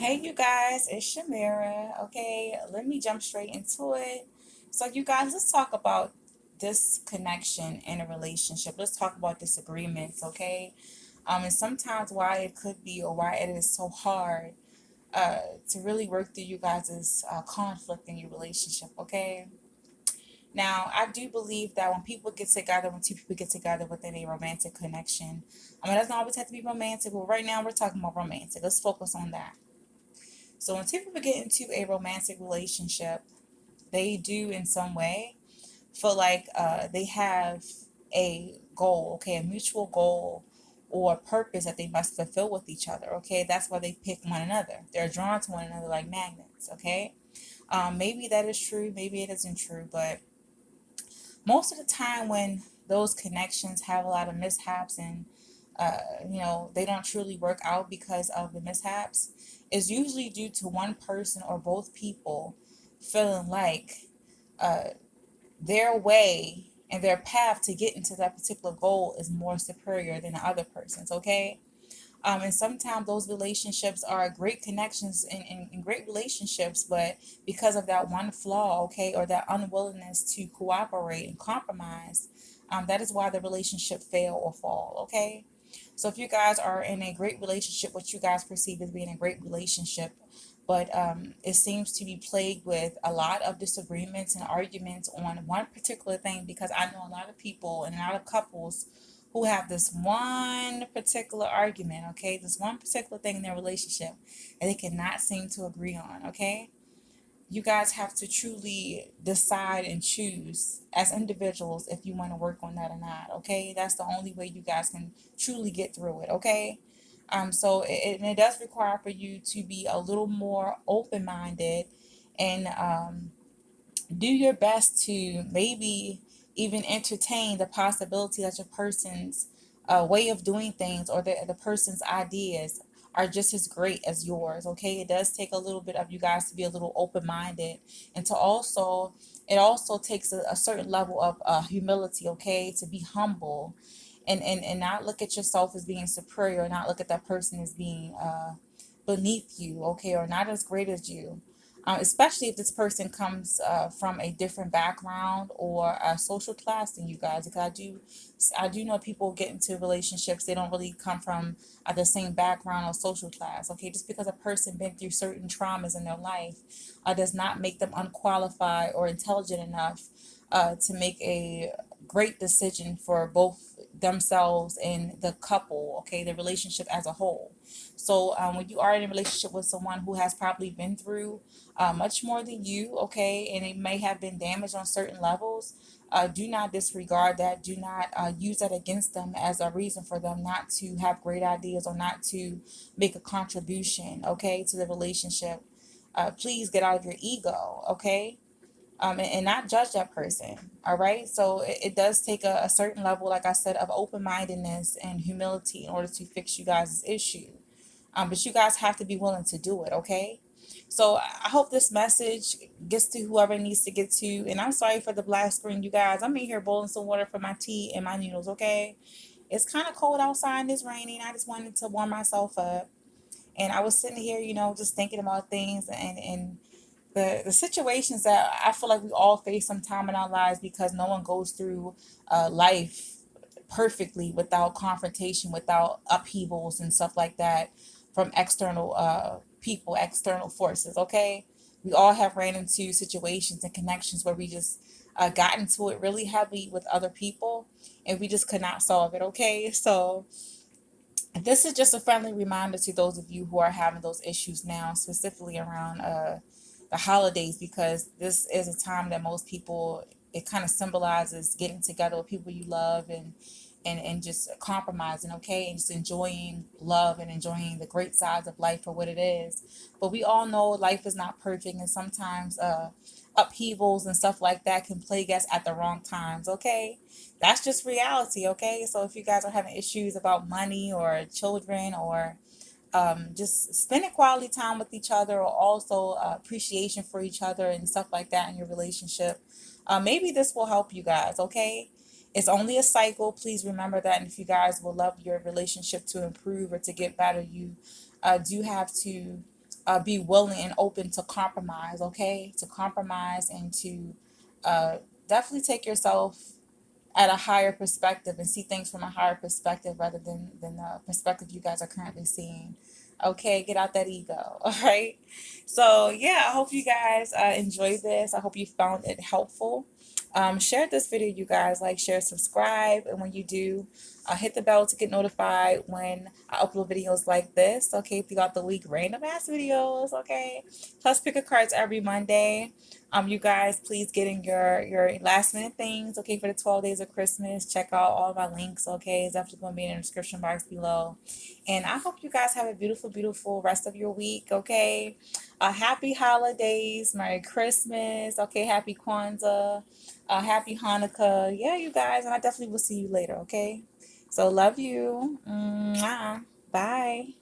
Hey you guys, it's Shamira. Okay, let me jump straight into it. So you guys, let's talk about disconnection in a relationship. Let's talk about disagreements, okay? And sometimes why it could be or why it is so hard uh to really work through you guys' conflict in your relationship, okay? Now, I do believe that when people get together, when two people get together within a romantic connection, it doesn't always have to be romantic, but right now we're talking about romantic. Let's focus on that. So when two people get into a romantic relationship, they do in some way feel like they have a goal, okay, a mutual goal or purpose that they must fulfill with each other, okay? That's why they pick one another. They're drawn to one another like magnets, okay? Maybe that is true, maybe it isn't true, but most of the time when those connections have a lot of mishaps and they don't truly work out because of the mishaps is usually due to one person or both people feeling like uh, their way and their path to get into that particular goal is more superior than the other person's, okay? And sometimes those relationships are great connections and great relationships, but because of that one flaw, okay, or that unwillingness to cooperate and compromise, that is why the relationship fail or fall, okay? So if you guys are in a great relationship, what you guys perceive as being a great relationship, but it seems to be plagued with a lot of disagreements and arguments on one particular thing, because I know a lot of people and a lot of couples who have this one particular argument, okay, this one particular thing in their relationship and they cannot seem to agree on, okay? You guys have to truly decide and choose as individuals if you want to work on that or not, okay? That's the only way you guys can truly get through it, okay? So it does require for you to be a little more open-minded and do your best to maybe even entertain the possibility that your person's way of doing things or the person's ideas are just as great as yours, okay? It does take a little bit of you guys to be a little open-minded and to also, it also takes a certain level of humility, okay, to be humble and not look at yourself as being superior, not look at that person as being beneath you, okay, or not as great as you. Especially if this person comes from a different background or a social class than you guys. Because I do know people get into relationships, they don't really come from the same background or social class. Okay, just because a person been through certain traumas in their life does not make them unqualified or intelligent enough to make a great decision for both themselves and the couple, okay, the relationship as a whole. So when you are in a relationship with someone who has probably been through much more than you, okay, and it may have been damaged on certain levels, do not disregard that. Do not use that against them as a reason for them not to have great ideas or not to make a contribution, okay, to the relationship. Please get out of your ego, okay? And not judge that person. All right. So it does take a certain level, like I said, of open mindedness and humility in order to fix you guys' issue. But you guys have to be willing to do it. Okay. So I hope this message gets to whoever it needs to get to. And I'm sorry for the black screen, you guys. I'm in here boiling some water for my tea and my noodles. Okay. It's kind of cold outside and it's raining. I just wanted to warm myself up. And I was sitting here, just thinking about things and the situations that I feel like we all face sometime in our lives, because no one goes through life perfectly without confrontation, without upheavals and stuff like that from external people, external forces. Okay, we all have ran into situations and connections where we just got into it really heavy with other people and we just could not solve it. Okay, so this is just a friendly reminder to those of you who are having those issues now, specifically around the holidays, because this is a time that most people, it kind of symbolizes getting together with people you love and just compromising, okay, and just enjoying love and enjoying the great sides of life for what it is. But we all know life is not perfect, and sometimes upheavals and stuff like that can plague us at the wrong times, okay? That's just reality, okay? So if you guys are having issues about money or children or just spending quality time with each other, or also appreciation for each other and stuff like that in your relationship, maybe this will help you guys, okay? It's only a cycle. Please remember that. And if you guys would love your relationship to improve or to get better, you do have to be willing and open to compromise, okay? To compromise and to definitely take yourself at a higher perspective and see things from a higher perspective rather than the perspective you guys are currently seeing. Okay, get out that ego. All right. So yeah, I hope you guys enjoy this. I hope you found it helpful. Share this video, you guys. Like, share, subscribe, and when you do, hit the bell to get notified when I upload videos like this. Okay, throughout the week, random ass videos. Okay, plus pick a cards every Monday. You guys, please get in your last minute things. Okay, for the 12 days of Christmas, check out all my links. Okay, it's definitely going to be in the description box below. And I hope you guys have a beautiful, beautiful rest of your week. Okay, happy holidays, Merry Christmas. Okay, happy Kwanzaa, happy Hanukkah. Yeah, you guys, and I definitely will see you later. Okay, so love you. Mwah. Bye.